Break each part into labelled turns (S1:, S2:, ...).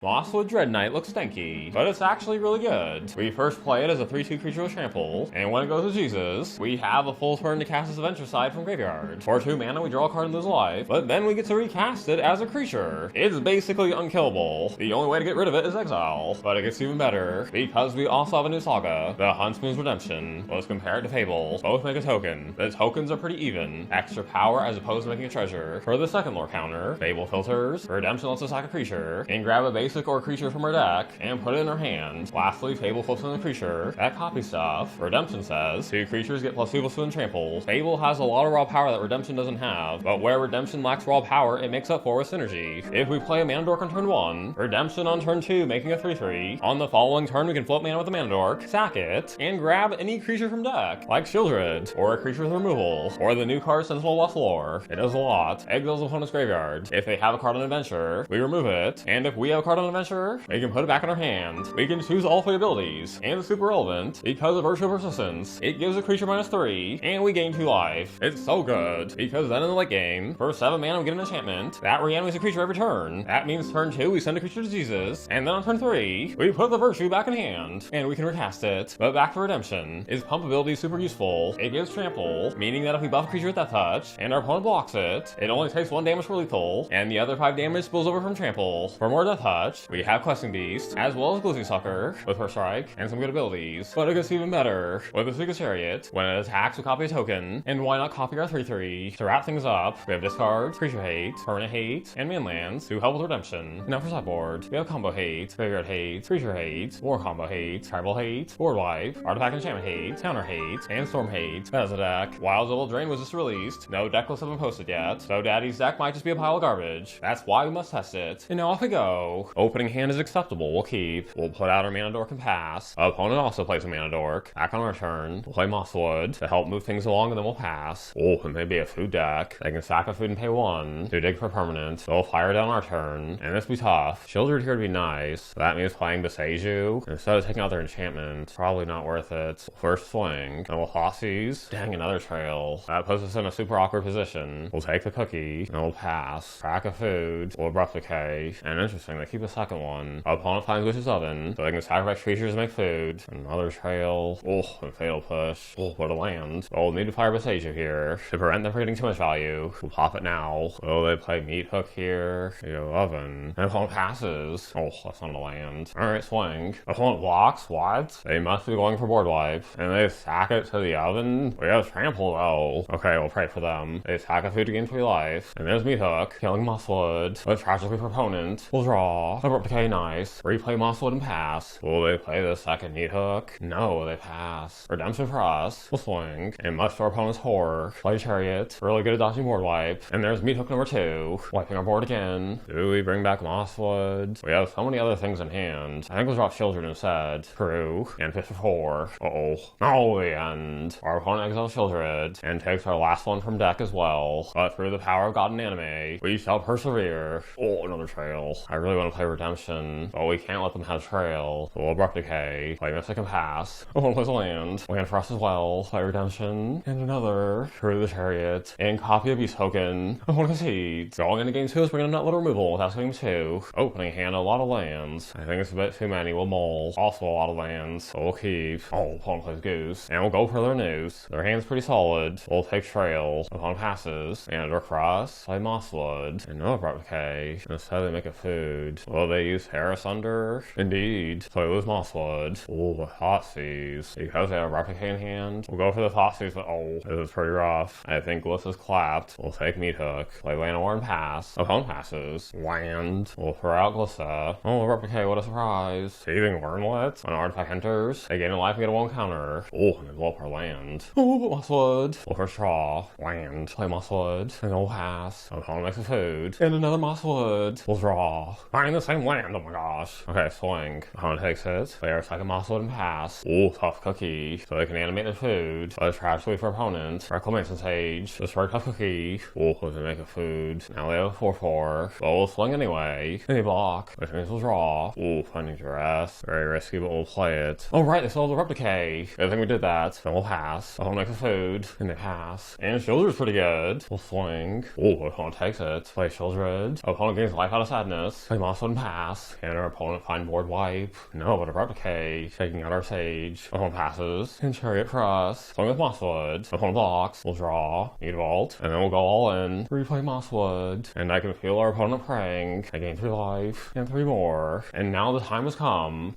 S1: Mosswood Dreadknight looks stinky, but it's actually really good. We first play it as a 3-2 creature with trample, and when it goes to Jesus, we have a full turn to cast its Adventure Side from graveyard. For 2 mana, we draw a card and lose life, but then we get to recast it as a creature. It's basically unkillable. The only way to get rid of it is exile, but it gets even better, because we also have a new saga, the Huntsman's Redemption. Let's compare it to Fable. Both make a token. The tokens are pretty even. Extra power as opposed to making a treasure. For the second lore counter, Fable filters, Redemption lets us sack a creature, and grab a basic or creature from our deck, and put it in our hand. Lastly, Fable flips in the creature. That copy stuff. Redemption says, 2 creatures get +2/+2 and trample. Fable has a lot of raw power that Redemption doesn't have, but where Redemption lacks raw power, it makes up for with synergy. If we play a Mana Dork on turn 1, Redemption on turn 2, making a 3/3. On the following turn, we can flip mana with the Mana Dork, sack it, and grab any creature from deck, like Shieldred, or a creature with removal, or the new card Sentinel of Lost Lore. It does a lot. Exiles opponent's graveyard. If they have a card on adventure, we remove it, and if we have a card on adventure, we can put it back in our hand. We can choose all 3 abilities, and it's super relevant because of Virtue of Persistence. It gives a creature -3, and we gain 2 life. It's so good, because then in the late game, for 7 mana we get an enchantment that reanimates a creature every turn. That means turn 2 we send a creature to Jesus, and then on turn 3, we put the Virtue back in hand, and we can recast it. But back to Redemption. Its pump ability is super useful. It gives trample, meaning that if we buff a creature with Death Touch, and our opponent blocks it, it only takes 1 damage for lethal, and the other 5 damage spills over from trample. For more Death Touch, we have Questing Beast, as well as Glizzy Sucker, with her strike, and some good abilities. But it gets even better. With Esika Chariot, when it attacks, we copy a token, and why not copy our 3/3? To wrap things up, we have Discard, Creature Hate, Permanent Hate, and Manlands to help with Redemption. Now for sideboard, we have Combo Hate, Graveyard Hate, Creature Hate, War Combo Hate, Tribal Hate, Board Wipe, Artifact Enchantment Hate, Counter Hate, and Storm Hate. As a deck, Wilds of Eldraine was just released, no deck lists have been posted yet, so Daddy's deck might just be a pile of garbage. That's why we must test it. And now off we go. Opening hand is acceptable, we'll keep. We'll put out our Mana Dork and pass. Opponent also plays a Mana Dork. Back on our turn, we'll play Mosswood to help move things along, and then we'll pass. Oh, it may be a food deck. They can sack a food and pay 1 to dig for permanent. They'll fire down our turn, and this will be tough. Shieldred here would be nice. That means playing Boseiju instead of taking out their enchantment. Probably not worth it. First swing, and we'll Thoughtseize. Dang, another trail. That puts us in a super awkward position. We'll take the cookie, and we'll pass. Crack a food, we'll Abrupt Decay. And interesting, they keep a second one. Opponent finds Witch's Oven, so they can sacrifice creatures to make food. Another trail. Oh, and Fatal Push. Oh, what a land. Oh, we'll need to fire Boseiju here to prevent them from getting too much value. We'll pop it now. Oh, they play Meat Hook here. Oven. And opponent passes. Oh, that's not a land. Alright, swing. Opponent blocks. What? They must be going for board wipe. And they sack it to the oven. We have trample though. Okay, we'll pray for them. They sack a food to gain 3 life. And there's Meat Hook, killing Mosswood. But tragically for opponent, we'll draw. Abrupt Decay, nice. Replay Mosswood and pass. Will they play the second Meat Hook? No, they pass. Redemption for us. We'll swing. And much to our opponent's horror, play Chariot. Really good at dodging board wipe. And there's Meat Hook number 2. Wiping our board again. Do we bring back Mosswood? We have so many other things in hand. I think we'll drop Shieldred instead. True. And fish for 4. Uh-oh. No, the end. Our opponent exiles Shieldred, and takes our last one from deck as well. But through the power of God and anime, we shall persevere. Oh, another trail. I really want to play Redemption, but we can't let them have trail. So we'll Abrupt Decay, play Mystic and pass. Oh, plays a land. Land for us as well. Play Redemption, and another. Through the Chariot, and copy a Beast token. I want to concede. Going into game 2 is bringing a Nutlet removal. That's game 2. Opening hand, a lot of lands. I think it's a bit too many. We'll mull. Also a lot of lands, so we'll keep. Oh, opponent plays Goose. And we'll go for their news. Their hand's pretty solid. We'll take trail. Opponent passes. And across, play Mosswood. And no Abrupt Decay. Instead they make a food. Will they use Harris under? Indeed. So it was Mosswood. Oh, Thoughtseize. Because they have Abrupt Decay in hand, we'll go for the Thoughtseize, but oh, this is pretty rough. I think Glyph is clapped. We'll take Meat Hook. Play Llanowar and pass. Opponent passes. Land. We'll throw out Glyph. Oh, Abrupt Decay, what a surprise. Seething Wormlet. When an artifact enters, they gain a life and get a 1 counter. Oh, and they blow up our land. Oh, but Mosswood. We'll first draw. Land. Play Mosswood. And we'll pass. Opponent makes a food. And another Mosswood. We'll draw. Find the same land, oh my gosh. Okay, swing. Opponent takes it. Play our second Mosswood and pass. Oh, tough cookie. So they can animate their food. But tragically for opponent. Reclamation Sage. This very tough cookie. Oh, they make a food. Now they have a 4/4. But we'll swing anyway. And they block, which means we'll draw. Ooh, Finding Duress. Very risky, but we'll play it. Oh right, they still have the Abrupt Decay. Good thing we did that. Then we'll pass. Opponent makes a food. And they pass. And Shieldred's pretty good. We'll swing. Ooh, opponent takes it. Play Shieldred. Opponent gains life out of sadness. Play Mosswood and pass. And our opponent find board wipe. No, but Abrupt Decay, taking out our Sage. Opponent passes. And Chariot for us. Swing with Mosswood. Opponent blocks. We'll draw. Mutavault. And then we'll go all in. Replay Mosswood. And I can feel our opponent praying. I gain 3 life. And 3 more. And now the time has come.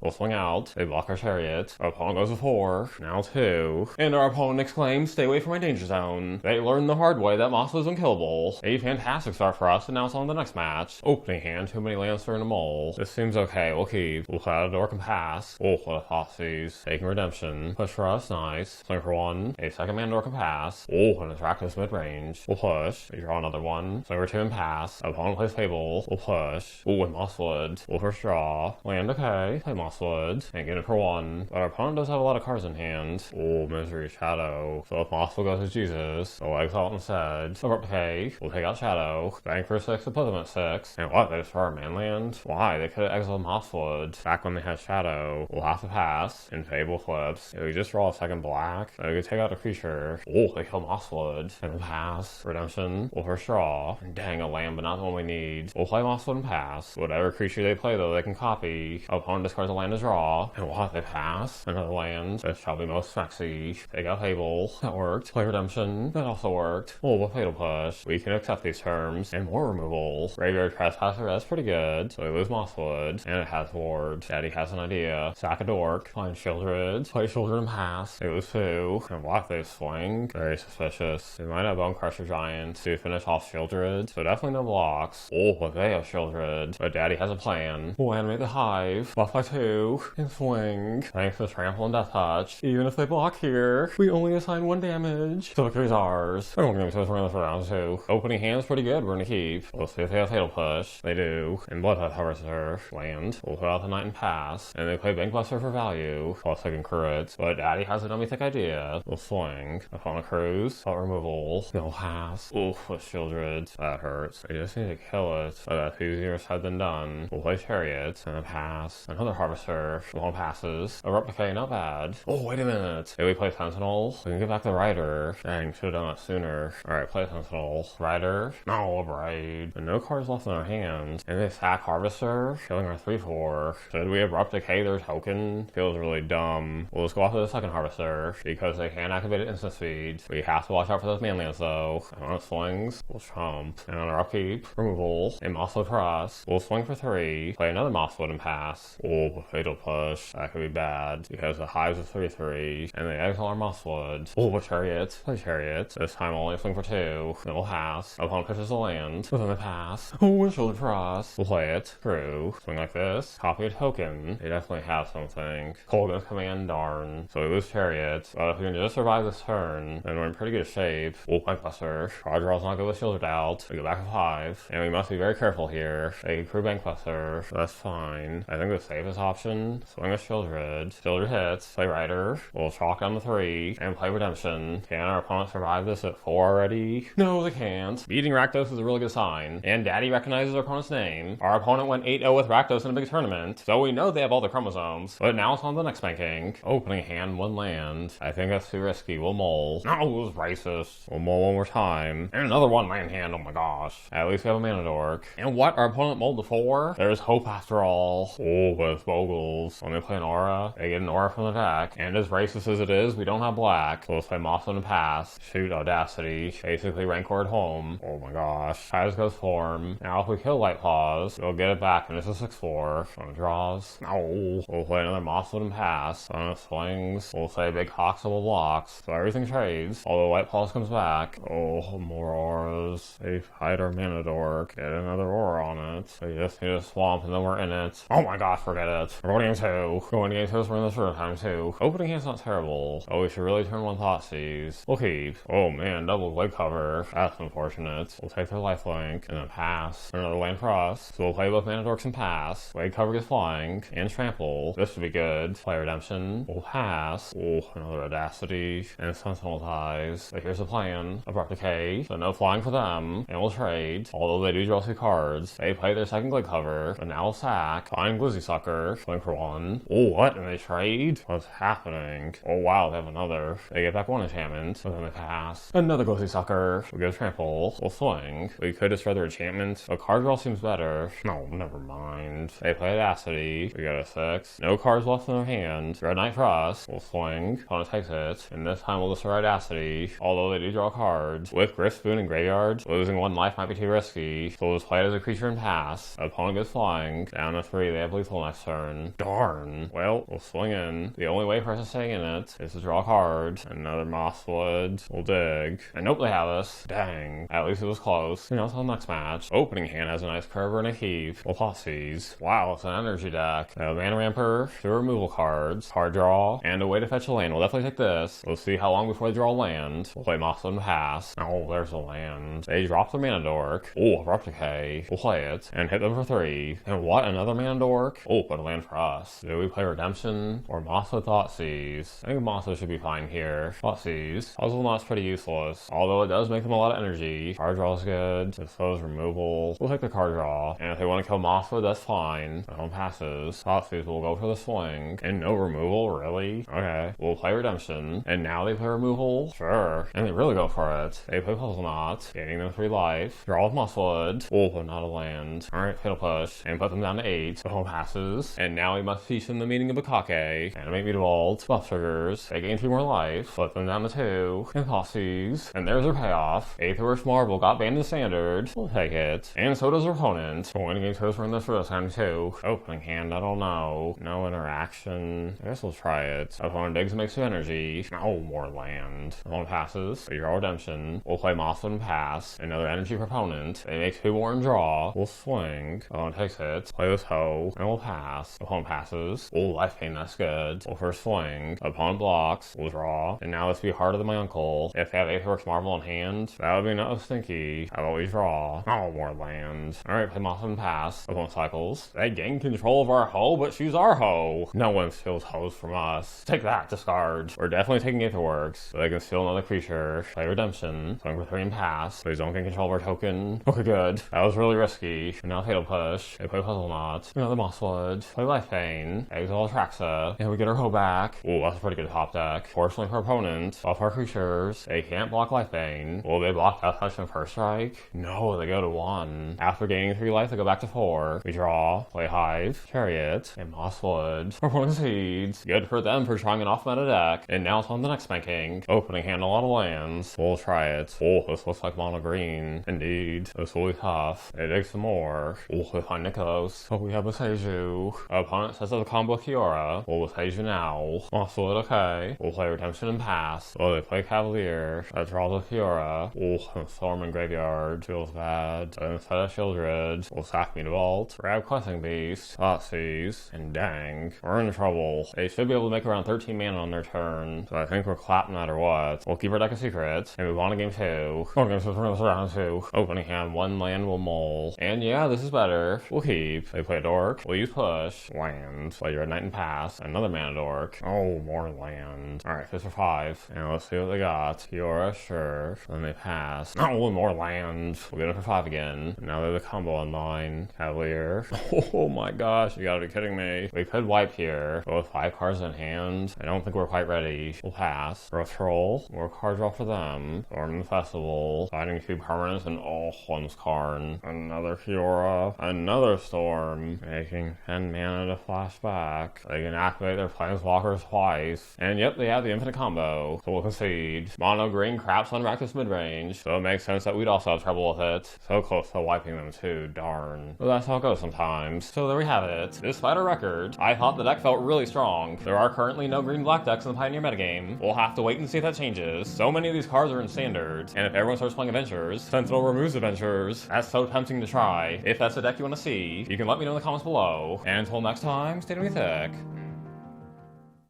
S1: We'll swing out. They block our Chariot. Our opponent goes with 4. Now 2. And our opponent exclaims, stay away from my danger zone. They learned the hard way that Mosswood is unkillable. A fantastic start for us, and now it's on to the next match. Opening hand, too many lands in a mole. This seems okay, we'll keep. We'll play out a Dork and pass. Oh, what a Thoughtseize. Taking redemption. Push for us, nice. Swing for 1. A second man Dork and pass. Oh, and it's Rakdos mid-range. We'll push. We draw another one. Swing for 2 and pass. Opponent plays Fable. We'll push. Oh, and Mosswood. We'll first draw. Land okay. Play Mosswood. And get it for 1. But our opponent does have a lot of cards in hand. Oh, Misery Shadow. So if Mosswood goes to Jesus, we'll exile it instead. Abrupt Decay. We'll take out Shadow. Bang for 6 and put them at 6. And what? They destroy our manland? Why? They could have exiled Mosswood back when they had Shadow. We'll have to pass. And Fable flips. If we just draw a second black, then we could take out a creature. Oh, they kill Mosswood. And we'll pass. Redemption. We'll first draw. And dang, a land, but not the one we need. We'll play Mosswood and pass. Whatever creature they play, though, they can copy. Opponent discards a land to draw. And what? They pass. Another land. This shall be most sexy. Take out Fable. That worked. Play Redemption. That also worked. Oh, we'll Fatal Push. We can accept these terms. And more removal. Graveyard Trespasser, that's pretty good. So we lose Mosswood. And it has Ward. Daddy has an idea. Sack a Dork. Find Shieldred. Play Shieldred and pass. They lose 2. And block they swing. Very suspicious. They might have Bone Crusher Giant to finish off Shieldred. So definitely no blocks. Oh, but they have Shieldred. But Daddy has a plan. We'll animate the Hive. Buff by 2. And swing. Thanks to Trample and Death Touch. Even if they block here, we only assign 1 damage. So victory's ours. I don't think we're going to for round 2. Opening hand's pretty good. We're going to keep. We'll see if they have Fatal Push. They do. And Bloodhead Harvester. Land. We'll put out the Knight and pass. And they play Bankbuster for value. Plus they can crit. But Daddy has a dummy thick idea. We'll swing. Upon a cruise. Thought removal. No pass. Oof, with Shieldred. That hurts. They just need to kill it. But that's easier said than done. We'll play Chariot. And a pass. Another Harvester. One passes. Abrupt Decay, not bad. Oh, wait a minute. If we play Sentinel, we can get back the Rider. Dang, should have done that sooner. Alright, play Sentinel. Rider. No, a Braid. And no cards left in our hand. And they sack Harvester, killing our 3-4. Should we Abrupt Decay their token? Feels really dumb. We'll just go after the second Harvester, because they can activate it instant speed. We have to watch out for those manlands though. And on swings, we'll chump. And on our upkeep, removal, and Mosswood for us. We'll swing for 3, play another Mosswood and pass. Oh, Fatal Push. That could be bad, because the Hive's a 3-3, and they exile our Mosswood. Oh, a Chariot. Play Chariot. This time we'll only swing for 2. Then we'll pass. Opponent pitches a land. Within the pass. Oh, a Shoulder for us. We'll play it. True. Swing like this. Copy a token. They definitely have something. Colgan's Command, darn. So we lose Chariot. But if we can just survive this turn, then we're in pretty good shape. We'll Bankbuster. Card draw's not good with Shieldred out. We go back to 5. And we must be very careful here. They crew Bankbuster. So that's fine. I think the safest option. Swing with Shieldred. Shieldred hits. Play Rider. We'll chalk down the 3. And play Redemption. Can our opponent survive this at 4 already? No, they can't. Beating Rakdos is a really good sign. And Daddy recognizes our opponent's name. Our opponent went 8-0 with Rakdos in a big tournament. So we know they have all the chromosomes. But now it's on the next banking. Opening hand, 1 land. I think that's too risky. We'll mull. No, it was racist. We'll mull one more time. And another 1 land hand. Oh my gosh. At least we have a mana dork. And what? Our opponent mulled to 4? There's hope after all. Oh, with Bogles. When they play an aura, they get an aura from the deck. And as racist as it is, we don't have black. So let's play Mosswood and pass. Shoot, Audacity. Basically Rancor at home. Oh my gosh. Hive goes form. Now if we kill Light Paws, we'll get it back and it's a 6-4. On the draws. No. We'll play another Mosswood and pass. On the swings, we'll say big Coxable blocks. So everything trades. Although Light Paws comes back. Oh, more auras. They hide our mana dork. Get another aura on it. We just need a swamp and then we're in it. Oh my gosh, forget it. We're going to game 2. Going to game 2, we're in this room time 2. Opening hand's not terrible. Oh, we should really turn 1 Thoughtseize. We'll keep. Oh man, double Blade Cover. That's unfortunate. We'll take their lifelink and then pass. Another land for us. So we'll play both mana dorks and pass. Blade Cover gets flying. And trample. This should be good. Play Redemption. We'll pass. Oh, another Audacity. And Sentinel ties. But here's the plan. Abrupt Decay. So no flying for them. And we'll trade. Although they do draw 2 cards. They play their second Blade Cover. But now we'll sack. Find Glizzy Sucker. Swing for 1. Oh, what? And they trade? What's happening? Oh wow, they have another. They get back 1 enchantment. And then they pass. Another Glizzy Sucker. We go trample. We'll swing. We could destroy their enchantment. A card draw seems bad. better. No, never mind. They play Audacity. We got a 6. No cards left in their hand. Dreadknight for us. We'll swing. Opponent takes it. And this time we'll destroy Audacity. Although they do draw cards. With Griff Spoon and Graveyard, losing 1 life might be too risky. So we'll just play it as a creature and pass. Opponent goes flying. Down to 3. They have lethal next turn. Darn. Well, we'll swing in. The only way for us to stay in it is to draw a card. Another Mosswood. We'll dig. And nope, they have us. Dang. At least it was close. You know, it's on the next match. Opening hand has a nice curve and a heave. We'll Thoughtseize. Wow, it's an energy deck. Mana Ramper, 2 removal cards, card draw, and a way to fetch a land. We'll definitely take this. Let's see how long before they draw a land. We'll play Mosswood and pass. Oh, there's a land. They drop their Mana Dork. Oh, Abrupt Decay. We'll play it and hit them for 3. And what? Another Mana Dork? Oh, but a land for us. Do we play Redemption or Mosswood Thoughtseize? I think Mosswood should be fine here. Thoughtseize. Puzzle Knot's pretty useless, although it does make them a lot of energy. Card draw is good. Dispose removal. We'll take the card draw. And if they want to kill Mosswood, that's fine. Home passes. Thoughtseize will go for the swing. And no removal, really? Okay. We'll play Redemption. And now they play removal? Sure. And they really go for it. They play Puzzle Knot, gaining them 3 life. Draw with Mosswood. Oh, but not a land. Alright, fatal push. And put them down to 8. Home passes. And now we must teach them the meaning of Bukake. Animate Mutavault. Buff triggers. They gain 3 more life. Flip them down to 2. And Thoughtseize. And there's their payoff. Aether's Marvel got banned in Standard. We'll take it. And so does our opponent. Going against hers from this for this time too. Opening hand, I don't know. No interaction. I guess we'll try it. Opponent digs and makes 2 energy. Oh, more land. Opponent passes. We draw Redemption. We'll play Mosswood and pass. Another energy for opponent. They make 2 more and draw. We'll swing. Opponent takes it. Play this hoe. And we'll pass. Opponent passes. Oh, life pain, that's good. We'll first swing. Opponent blocks. We'll draw. And now let's be harder than my uncle. If they have Aether's Marvel in hand, that would be not stinky. How about we draw? Oh, more land. Alright, play Mosswood and pass. Opponent cycles. They gain control of our hoe, but she's our hoe. No one steals hoes from us. Take that, discard. We're definitely taking Aetherworks, but they can steal another creature. Play Redemption. Swing for 3 and pass. Please don't gain control of our token. Okay, good. That was really risky. And now fatal push. They play Puzzle Knot. Another Mosswood. Play Life Pain. Exile Traxa. And we get our hoe back. Ooh, that's a pretty good top deck. Fortunately for opponent, buff our creatures. They can't block Life Pain. Will they block Death Touch and First Strike? No, they go to 1. After gaining 3 life, they go back to 4. We draw. Play Hive. Chariot. And Mosswood. Our opponent seeds. Good for them for trying an off-meta deck. And now it's on the next spanking. Opening hand a lot of lands. We'll try it. Oh, this looks like mono green. Indeed. This will be tough. They dig some more. Oh, we find Nikos. Oh, we have Boseiju. Opponent sets up a combo Kiora. We'll Boseiju now. Mosswood, okay. We'll play Redemption and pass. Oh, they play Cavalier. That draws a Kiora. Oh, Storm and Graveyard. Feels bad. And instead of Shieldred, we'll sack Mutavault. Grab Questing Beast. Thoughtseize. And dang. We're in trouble. They should be able to make around 13 mana on their turn. So I think we're clapped no matter what. We'll keep our deck a secret. And move on to game 2. Going against this round 2. Opening hand, 1 land will mole. And yeah, this is better. We'll keep. They play a Dork. We'll use push. Land. Play your Knight and pass. Another mana Dork. Oh, more land. Alright, 5 for 5. And let's see what they got. Kiora, sure. Then they pass. Oh, more land. We'll get it for 5 again. And now they're the combo online. Cavalier. Oh my gosh, you gotta be kidding me. We could wipe here. But with 5 cards in hand, I don't think we're quite ready. We'll pass. Growth Troll. More card draw for them. Storm the Festival. Fighting 2 permanents and one's Karn. Another Kiora. Another Storm. Making 10 mana to flash back. They can activate their Planeswalkers twice. And yep, they have the infinite combo. So we'll concede. Mono green craps on Rakdos midrange. So it makes sense that we'd also have trouble with it. So close to wiping them too, darn. But that's how it goes sometimes. So there we have it. Despite our record, I thought the deck felt really strong. There are currently no green-black decks in the Pioneer metagame. We'll have to wait and see if that changes. So many of these cards are in Standard, and if everyone starts playing Adventures, Sentinel removes Adventures. That's so tempting to try. If that's a deck you want to see, you can let me know in the comments below. And until next time, stay mythic.